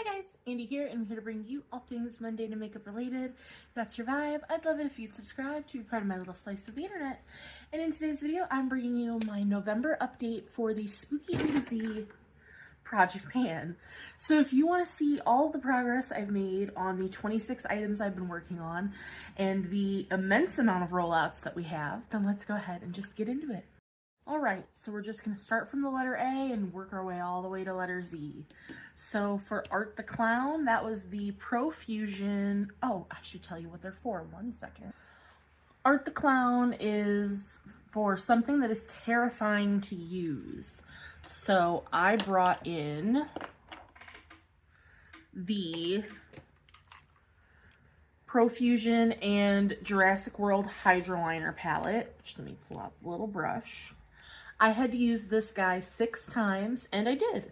Hi guys, Andy here, and I'm here to bring you all things mundane and makeup related. If that's your vibe, I'd love it if you'd subscribe to be part of my little slice of the internet. And in today's video, I'm bringing you my November update for the spookyatoz project pan. So if you want to see all the progress I've made on the 26 items I've been working on and the immense amount of rollouts that we have, then let's go ahead and just get into it. Alright, so we're just going to start from the letter A and work our way all the way to letter Z. So for Art the Clown, that was the Profusion. Oh, I should tell you what they're for. 1 second. Art the Clown is for something that is terrifying to use. So I brought in the Profusion and Jurassic World Hydroliner palette. Just let me pull out the little brush. I had to use this guy 6 times, and I did.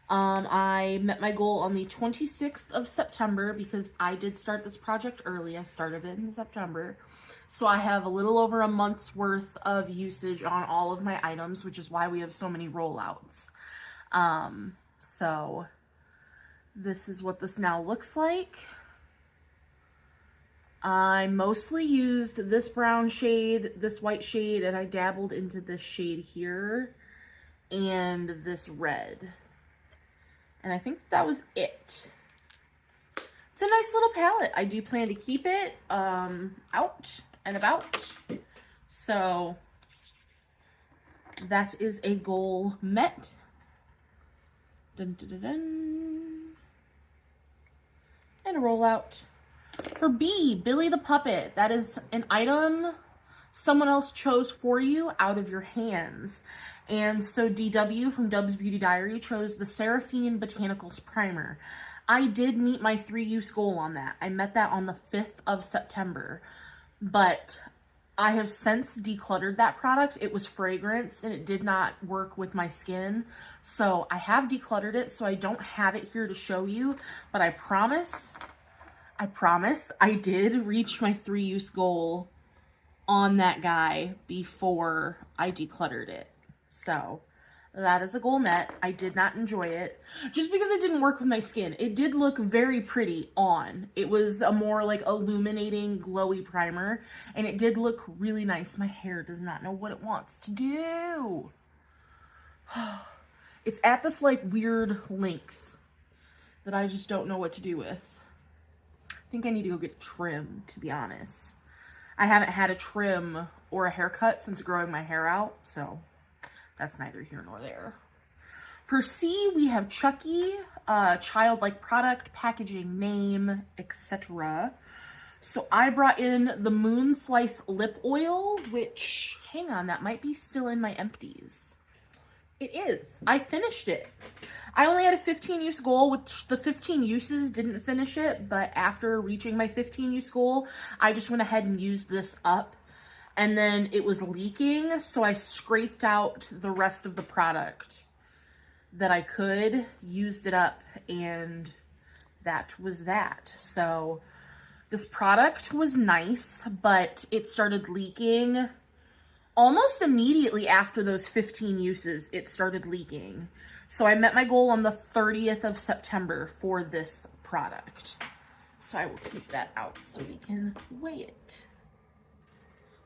I met my goal on the 26th of September because I did start this project early. I started it in September. So I have a little over a month's worth of usage on all of my items, which is why we have so many rollouts. So this is what this now looks like. I mostly used this brown shade, this white shade, and I dabbled into this shade here and this red. And I think that was it. It's a nice little palette. I do plan to keep it out and about. So that is a goal met. Dun, dun, dun, dun. And a rollout. For B, Billy the Puppet. That is an item someone else chose for you out of your hands. And so DW from Dub's Beauty Diary chose the Seraphine Botanicals Primer. I did meet my 3-use goal on that. I met that on the 5th of September. But I have since decluttered that product. It was fragrance and it did not work with my skin. So I have decluttered it, so I don't have it here to show you. But I promise I did reach my 3-use goal on that guy before I decluttered it. So that is a goal met. I did not enjoy it just because it didn't work with my skin. It did look very pretty on. It was a more like illuminating glowy primer and it did look really nice. My hair does not know what it wants to do. It's at this like weird length that I just don't know what to do with. I think I need to go get a trim, to be honest. I haven't had a trim or a haircut since growing my hair out, so that's neither here nor there. For C, we have Chucky, childlike product, packaging name, etc. So I brought in the Moon Slice Lip Oil, which, hang on, that might be still in my empties. It is. I finished it. I only had a 15-use goal, which the 15 uses didn't finish it, but after reaching my 15-use goal, I just went ahead and used this up. And then it was leaking, so I scraped out the rest of the product that I could, used it up, and that was that. So this product was nice, but it started leaking almost immediately after those 15 uses. It started leaking. So I met my goal on the 30th of September for this product. So I will keep that out so we can weigh it.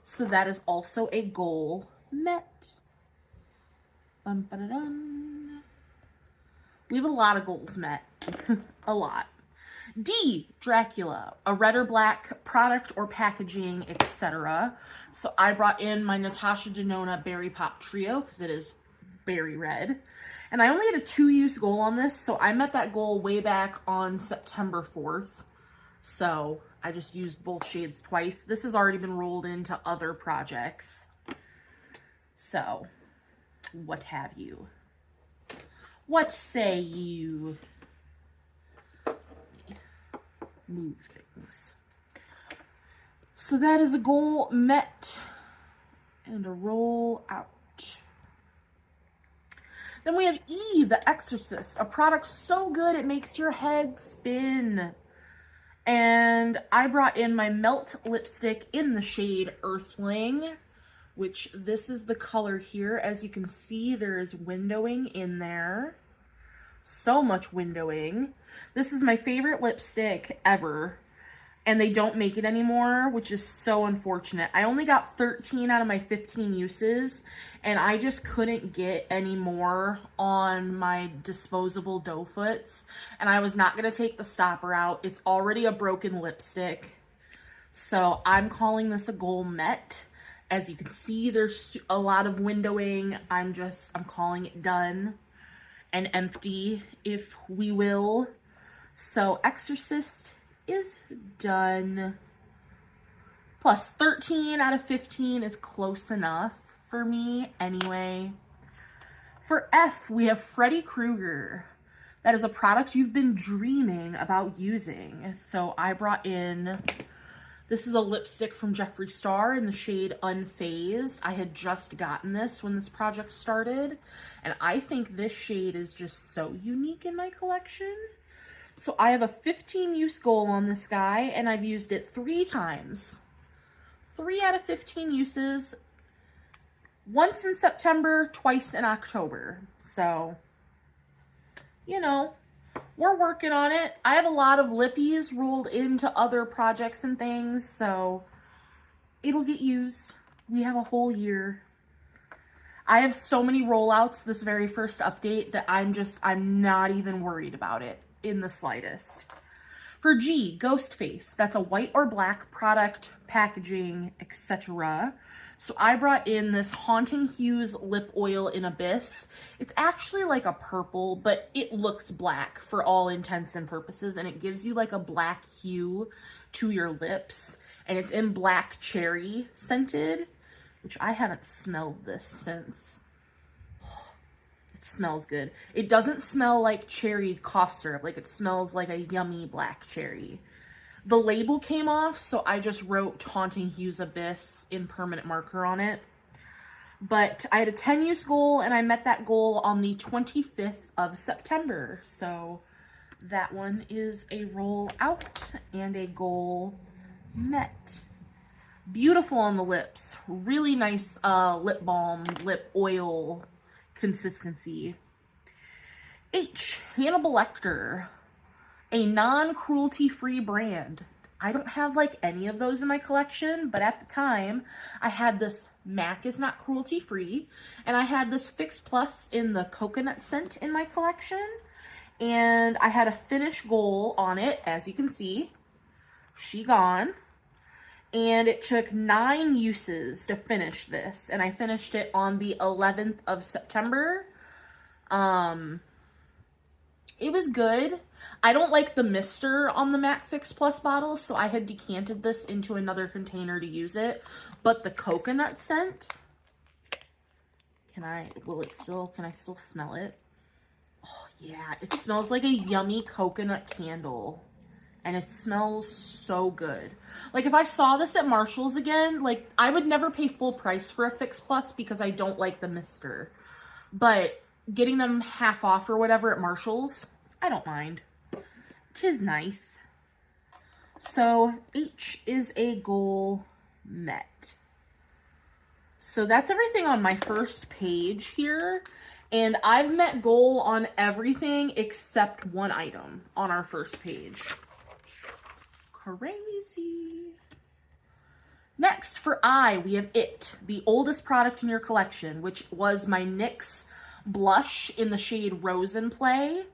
So that is also a goal met. Bum, ba, da, dum. We have a lot of goals met. A lot. D, Dracula, a red or black product or packaging, etc. So I brought in my Natasha Denona Berry Pop Trio because it is berry red. And I only had a 2-use goal on this, so I met that goal way back on September 4th. So I just used both shades twice. This has already been rolled into other projects. So, what have you? What say you? Move things. So that is a goal met and a roll out. Then we have E, the Exorcist, a product so good it makes your head spin. And I brought in my Melt lipstick in the shade Earthling, which this is the color here. As you can see, there is windowing in there. So much windowing. This is my favorite lipstick ever, and they don't make it anymore, which is so unfortunate. I only got 13 out of my 15 uses, and I just couldn't get any more on my disposable doe foots, and I was not going to take the stopper out. It's already a broken lipstick, so I'm calling this a goal met. As you can see, there's a lot of windowing. I'm calling it done and empty, if we will. So Exorcist is done. Plus 13 out of 15 is close enough for me anyway. For F, we have Freddy Krueger. That is a product you've been dreaming about using. So I brought in, this is a lipstick from Jeffree Star in the shade Unfazed. I had just gotten this when this project started, and I think this shade is just so unique in my collection. So I have a 15 use goal on this guy, and I've used it 3 times. 3 out of 15 uses. Once in September, twice in October. So, you know, we're working on it. I have a lot of lippies rolled into other projects and things, so it'll get used. We have a whole year. I have so many rollouts this very first update that I'm not even worried about it in the slightest. For G, Ghost Face. That's a white or black product, packaging, etc. So I brought in this Haunting Hues lip oil in Abyss. It's actually like a purple, but it looks black for all intents and purposes, and it gives you like a black hue to your lips. And it's in black cherry scented, which I haven't smelled this since. It smells good. It doesn't smell like cherry cough syrup. Like, it smells like a yummy black cherry. The label came off, so I just wrote Haunting Hues Abyss in permanent marker on it. But I had a 10 use goal, and I met that goal on the 25th of September. So that one is a roll out and a goal met. Beautiful on the lips. Really nice lip balm, lip oil consistency. H, Hannibal Lecter. A non-cruelty-free brand. I don't have like any of those in my collection, but at the time I had this MAC is not cruelty-free, and I had this Fix Plus in the coconut scent in my collection, and I had a finish goal on it, as you can see. She gone. And it took 9 uses to finish this, and I finished it on the 11th of September. It was good. I don't like the mister on the MAC Fix Plus bottles, so I had decanted this into another container to use it. But the coconut scent, can I still smell it? Oh yeah, it smells like a yummy coconut candle. And it smells so good. Like, if I saw this at Marshall's again, like, I would never pay full price for a Fix Plus because I don't like the mister. But getting them half off or whatever at Marshall's, I don't mind. 'Tis nice. So H is a goal met. So that's everything on my first page here. And I've met goal on everything except one item on our first page. Crazy. Next, for I, we have It, the oldest product in your collection, which was my NYX blush in the shade Rose and Play,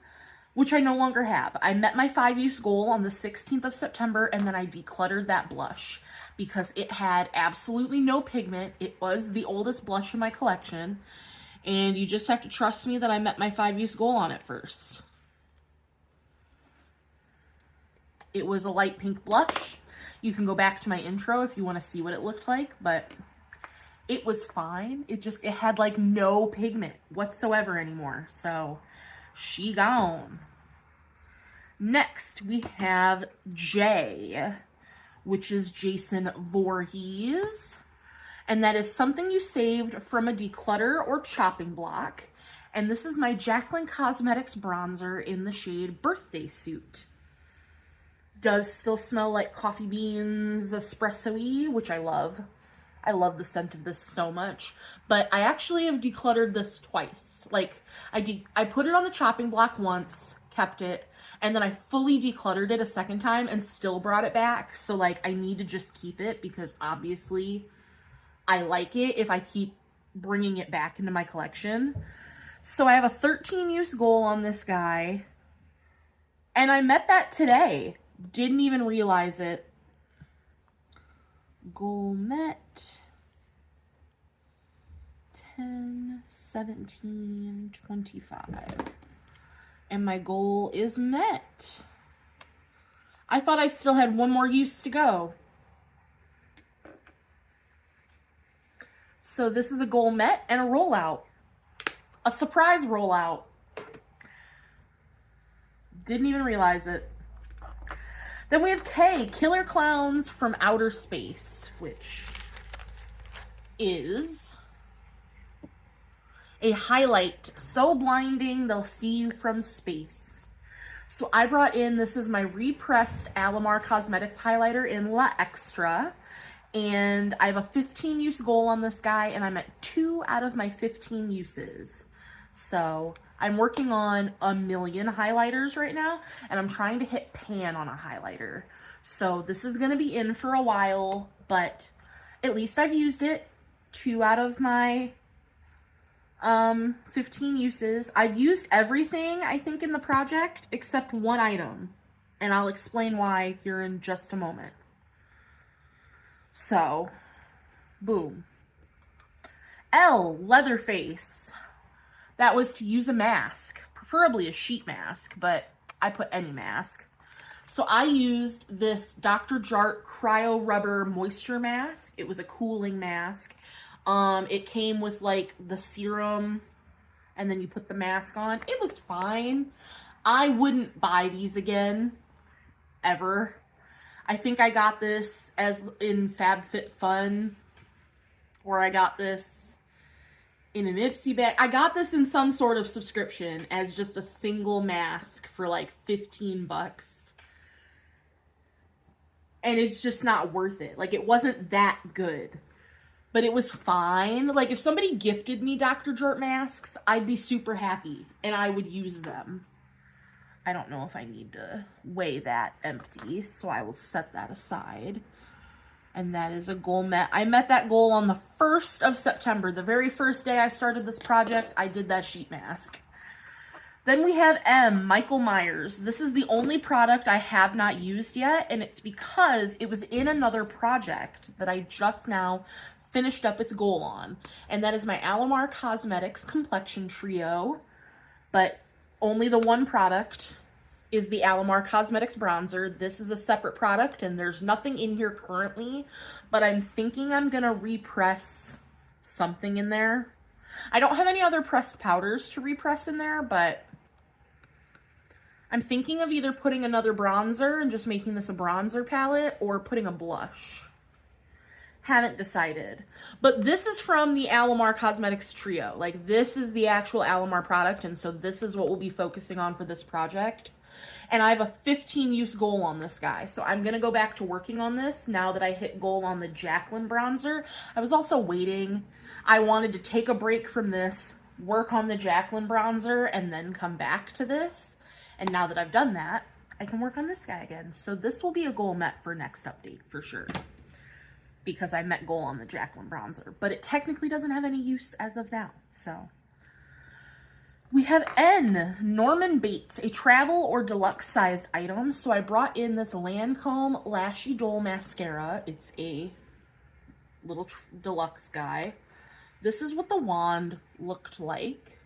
which I no longer have. I met my 5 use goal on the 16th of September, and then I decluttered that blush because it had absolutely no pigment. It was the oldest blush in my collection, and you just have to trust me that I met my 5 use goal on it first. It was a light pink blush. You can go back to my intro if you want to see what it looked like, but it was fine. It had like no pigment whatsoever anymore. So she gone. Next, we have J, which is Jason Voorhees. And that is something you saved from a declutter or chopping block. And this is my Jaclyn Cosmetics bronzer in the shade Birthday Suit. Does still smell like coffee beans, espresso-y, which I love. I love the scent of this so much. But I actually have decluttered this twice. Like, I put it on the chopping block once, kept it, and then I fully decluttered it a second time and still brought it back. So, like, I need to just keep it because obviously I like it if I keep bringing it back into my collection. So I have a 13 use goal on this guy. And I met that today. Didn't even realize it. Goal met. 10, 17, 25. And my goal is met. I thought I still had one more use to go. So this is a goal met and a rollout. A surprise rollout. Didn't even realize it. Then we have K, Killer Clowns from Outer Space, which is a highlight so blinding they'll see you from space. So I brought in, this is my repressed Alamar Cosmetics highlighter in La Extra, and I have a 15 use goal on this guy, and I'm at 2 out of my 15 uses. So I'm working on a million highlighters right now, and I'm trying to hit pan on a highlighter. So this is going to be in for a while, but at least I've used it. 2 out of my 15 uses. I've used everything, I think, in the project except one item, and I'll explain why here in just a moment. So, boom. L, Leatherface. That was to use a mask, preferably a sheet mask, but I put any mask. So I used this Dr. Jart Cryo Rubber Moisture Mask. It was a cooling mask. It came with like the serum and then you put the mask on. It was fine. I wouldn't buy these again, ever. I think I got this as in FabFitFun, or I got this in an Ipsy bag. I got this in some sort of subscription as just a single mask for like 15 bucks. And it's just not worth it. Like, it wasn't that good. But it was fine. Like, if somebody gifted me Dr. Jart masks, I'd be super happy. And I would use them. I don't know if I need to weigh that empty, so I will set that aside. And that is a goal met. I met that goal on the 1st of September. The very first day I started this project, I did that sheet mask. Then we have M, Michael Myers. This is the only product I have not used yet, and it's because it was in another project that I just now finished up its goal on. And that is my Alamar Cosmetics Complexion Trio, but only the one product is the Alamar Cosmetics Bronzer. This is a separate product, and there's nothing in here currently, but I'm thinking I'm gonna repress something in there. I don't have any other pressed powders to repress in there, but I'm thinking of either putting another bronzer and just making this a bronzer palette or putting a blush. Haven't decided. But this is from the Alamar Cosmetics Trio. Like, this is the actual Alamar product, and so this is what we'll be focusing on for this project. And I have a 15 use goal on this guy, so I'm gonna go back to working on this now that I hit goal on the Jaclyn bronzer. I was also waiting. I wanted to take a break from this, work on the Jaclyn bronzer, and then come back to this. And now that I've done that, I can work on this guy again. So this will be a goal met for next update for sure, because I met goal on the Jaclyn bronzer, but it technically doesn't have any use as of now. So we have N, Norman Bates, a travel or deluxe sized item. So I brought in this Lancome Lashy Dole mascara. It's a little deluxe guy. This is what the wand looked like.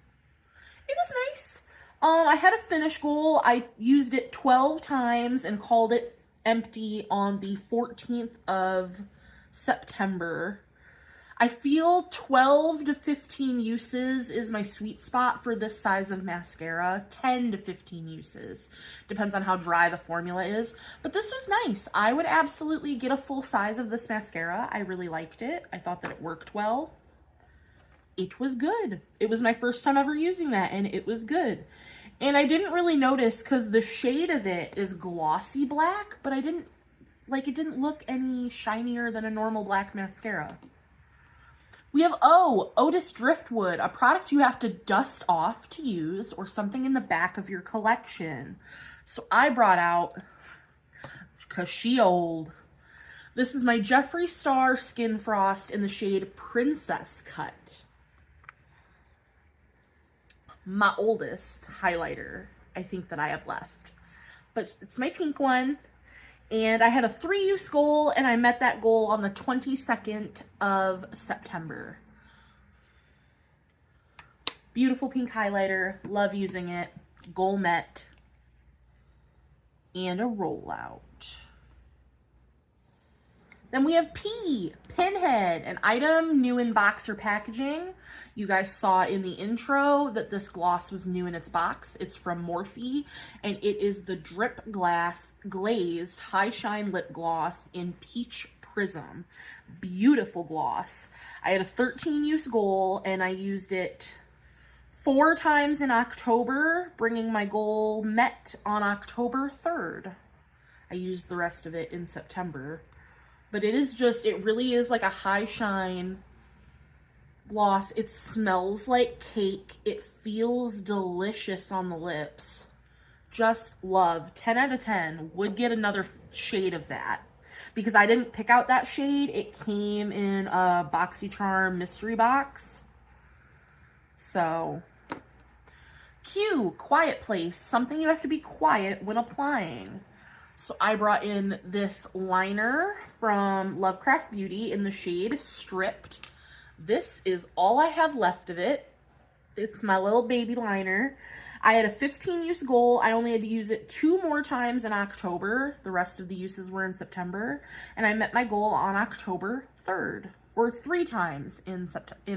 It was nice. I had a finish goal. I used it 12 times and called it empty on the 14th of September. I feel 12 to 15 uses is my sweet spot for this size of mascara. 10 to 15 uses. Depends on how dry the formula is. But this was nice. I would absolutely get a full size of this mascara. I really liked it. I thought that it worked well. It was good. It was my first time ever using that, and it was good. And I didn't really notice because the shade of it is glossy black, but I didn't, like, it didn't look any shinier than a normal black mascara. We have, oh, Otis Driftwood, a product you have to dust off to use or something in the back of your collection. So I brought out, because she old, this is my Jeffree Star Skin Frost in the shade Princess Cut. My oldest highlighter, I think, that I have left. But it's my pink one. And I had a 3-use goal, and I met that goal on the 22nd of September. Beautiful pink highlighter. Love using it. Goal met. And a rollout. Then we have P, Pinhead, an item new in boxer packaging. You guys saw in the intro that this gloss was new in its box. It's from Morphe, and it is the Drip Glass Glazed High Shine Lip Gloss in Peach Prism. Beautiful gloss. I had a 13-use goal, and I used it 4 times in October, bringing my goal met on October 3rd. I used the rest of it in September. But it is just, it really is like a high shine gloss. It smells like cake. It feels delicious on the lips. Just love. 10 out of 10. Would get another shade of that. Because I didn't pick out that shade. It came in a BoxyCharm mystery box. So, Q, Quiet Place. Something you have to be quiet when applying. So I brought in this liner from Lovecraft Beauty in the shade Stripped. This is all I have left of it. It's my little baby liner. I had a 15-use goal. I only had to use it 2 more times in October. The rest of the uses were in September. And I met my goal on October 3rd. Or 3 times in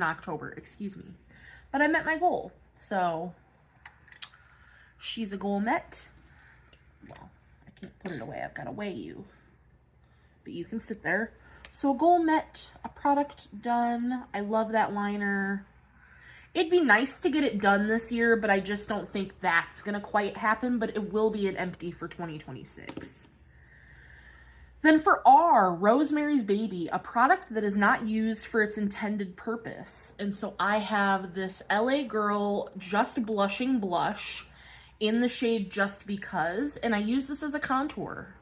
October, excuse me. But I met my goal. So, she's a goal met. Well, put it away. I've got to weigh you. But you can sit there. So a goal met, a product done. I love that liner. It'd be nice to get it done this year, but I just don't think that's going to quite happen. But it will be an empty for 2026. Then for R, Rosemary's Baby, a product that is not used for its intended purpose. And so I have this LA Girl Just Blushing Blush in the shade Just Because, and I use this as a contour.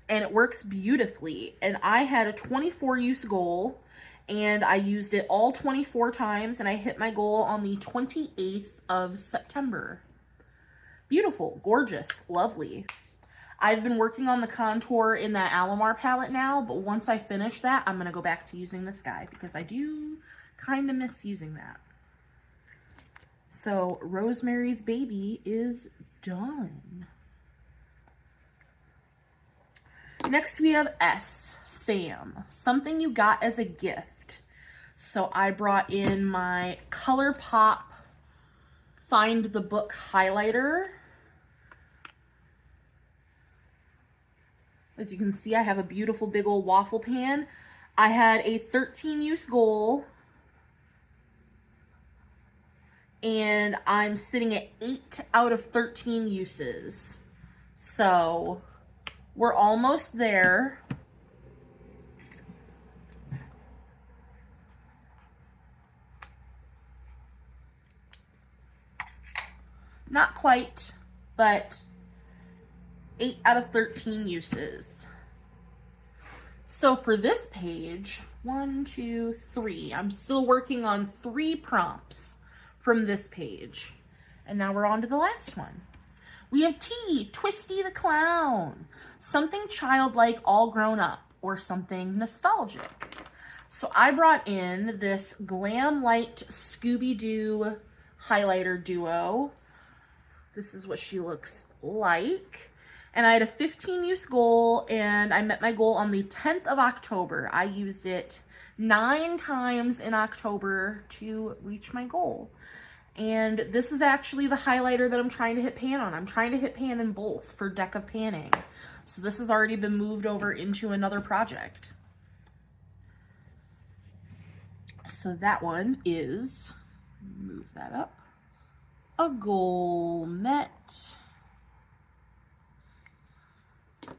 And it works beautifully. And I had a 24-use goal, and I used it all 24 times, and I hit my goal on the 28th of September. Beautiful, gorgeous, lovely. I've been working on the contour in that Alamar palette now, but once I finish that, I'm going to go back to using this guy, because I do kind of miss using that. So, Rosemary's Baby is done. Next we have S, Sam, something you got as a gift. So I brought in my ColourPop Find the Book highlighter. As you can see, I have a beautiful big old waffle pan. I had a 13-use goal, and I'm sitting at 8 out of 13 uses. So we're almost there. Not quite, but 8 out of 13 uses. So for this page, 1, 2, 3, I'm still working on 3 prompts from this page. And now we're on to the last one. We have T, Twisty the Clown. Something childlike all grown up, or something nostalgic. So I brought in this Glamlite Scooby-Doo highlighter duo. This is what she looks like. And I had a 15-use goal, and I met my goal on the 10th of October. I used it 9 times in October to reach my goal. And this is actually the highlighter that I'm trying to hit pan on. I'm trying to hit pan in both for Deck of Panning. So this has already been moved over into another project. So that one is, move that up, a goal met.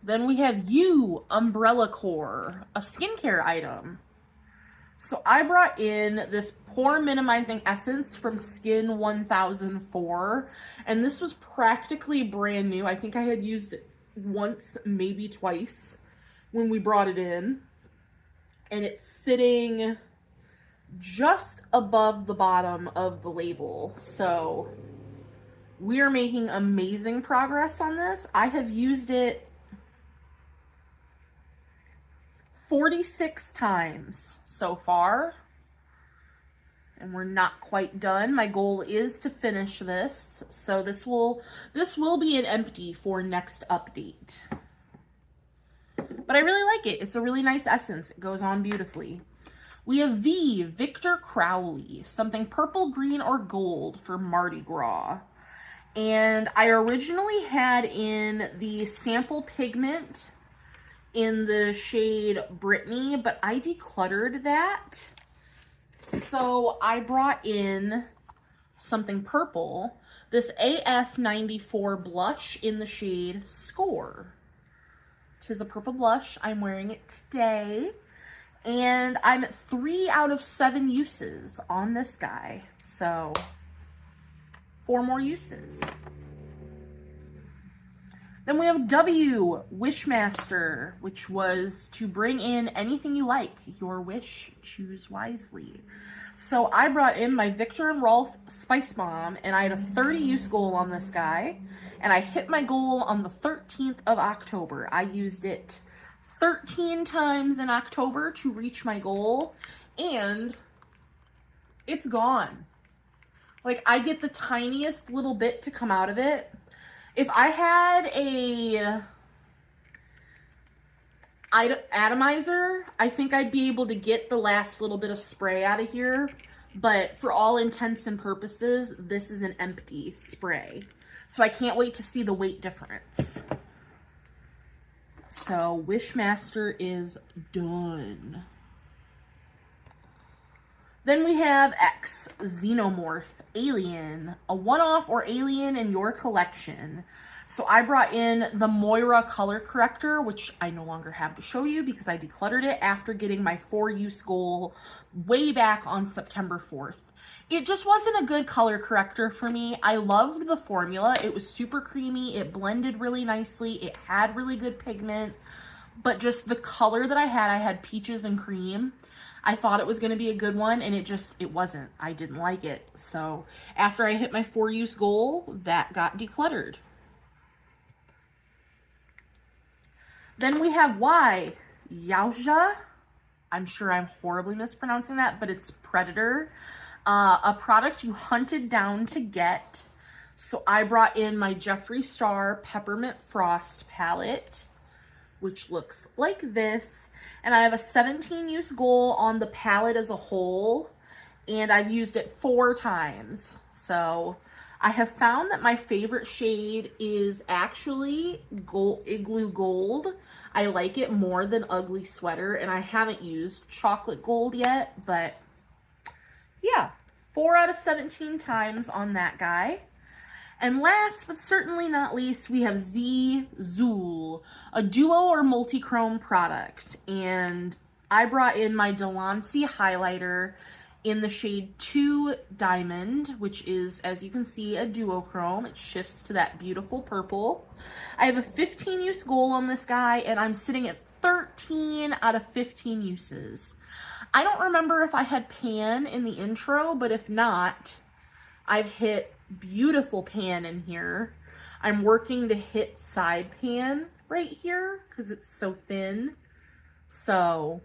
Then we have You, Umbrella Core, a skincare item. So I brought in this pore minimizing essence from Skin 1004, and this was practically brand new. I think I had used it once, maybe twice when we brought it in, and it's sitting just above the bottom of the label. So we are making amazing progress on this. I have used it 46 times so far, and we're not quite done. My goal is to finish this, so this will be an empty for next update. But I really like it. It's a really nice essence. It goes on beautifully. We have Victor Crowley, something purple, green, or gold for Mardi Gras. And I originally had in the sample pigment in the shade Brittany, but I decluttered that. So I brought in something purple, this AF94 blush in the shade Score. Tis a purple blush. I'm wearing it today. And I'm at 3 out of 7 uses on this guy. So 4 more uses. Then we have W, Wishmaster, which was to bring in anything you like. Your wish, choose wisely. So I brought in my Victor and Rolf Spice Bomb, and I had a 30 use goal on this guy, and I hit my goal on the 13th of October. I used it 13 times in October to reach my goal, and it's gone. Like, I get the tiniest little bit to come out of it. If I had a atomizer, I think I'd be able to get the last little bit of spray out of here, but for all intents and purposes, this is an empty spray. So I can't wait to see the weight difference. So Wishmaster is done. Then we have X, Xenomorph, Alien, a one-off or alien in your collection. So I brought in the Moira color corrector, which I no longer have to show you because I decluttered it after getting my 4-use goal way back on September 4th. It just wasn't a good color corrector for me. I loved the formula. It was super creamy. It blended really nicely. It had really good pigment, but just the color that I had peaches and cream. I thought it was going to be a good one, and it wasn't. I didn't like it. So after I hit my 4-use goal, that got decluttered. Then we have Y, Yaoja. I'm sure I'm horribly mispronouncing that, but it's Predator. A product you hunted down to get. So I brought in my Jeffree Star Peppermint Frost palette, which looks like this. And I have a 17-use goal on the palette as a whole, and I've used it 4 times. So I have found that my favorite shade is actually Igloo Gold. I like it more than Ugly Sweater, and I haven't used Chocolate Gold yet, but yeah, 4 out of 17 times on that guy. And last but certainly not least, we have Zool, a duo or multi-chrome product. And I brought in my Delancey highlighter in the shade 2 Diamond, which is, as you can see, a duochrome. It shifts to that beautiful purple. I have a 15-use goal on this guy, and I'm sitting at 13 out of 15 uses. I don't remember if I had pan in the intro, but if not, I've hit beautiful pan in here. I'm working to hit side pan right here because it's so thin. So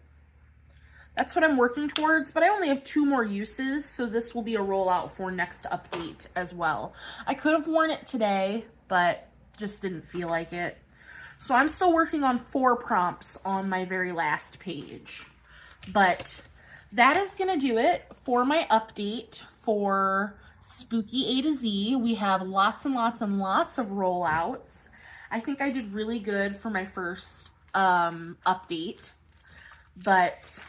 that's what I'm working towards, but I only have 2 more uses, so this will be a rollout for next update as well. I could have worn it today, but just didn't feel like it. So I'm still working on 4 prompts on my very last page. But that is going to do it for my update for Spooky A to Z. We have lots and lots and lots of rollouts. I think I did really good for my first update, but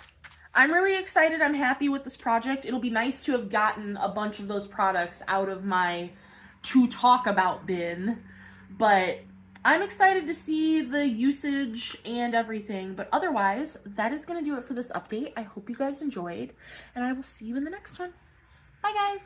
I'm really excited. I'm happy with this project. It'll be nice to have gotten a bunch of those products out of my to talk about bin, but I'm excited to see the usage and everything, but otherwise, that is going to do it for this update. I hope you guys enjoyed, and I will see you in the next one. Bye, guys.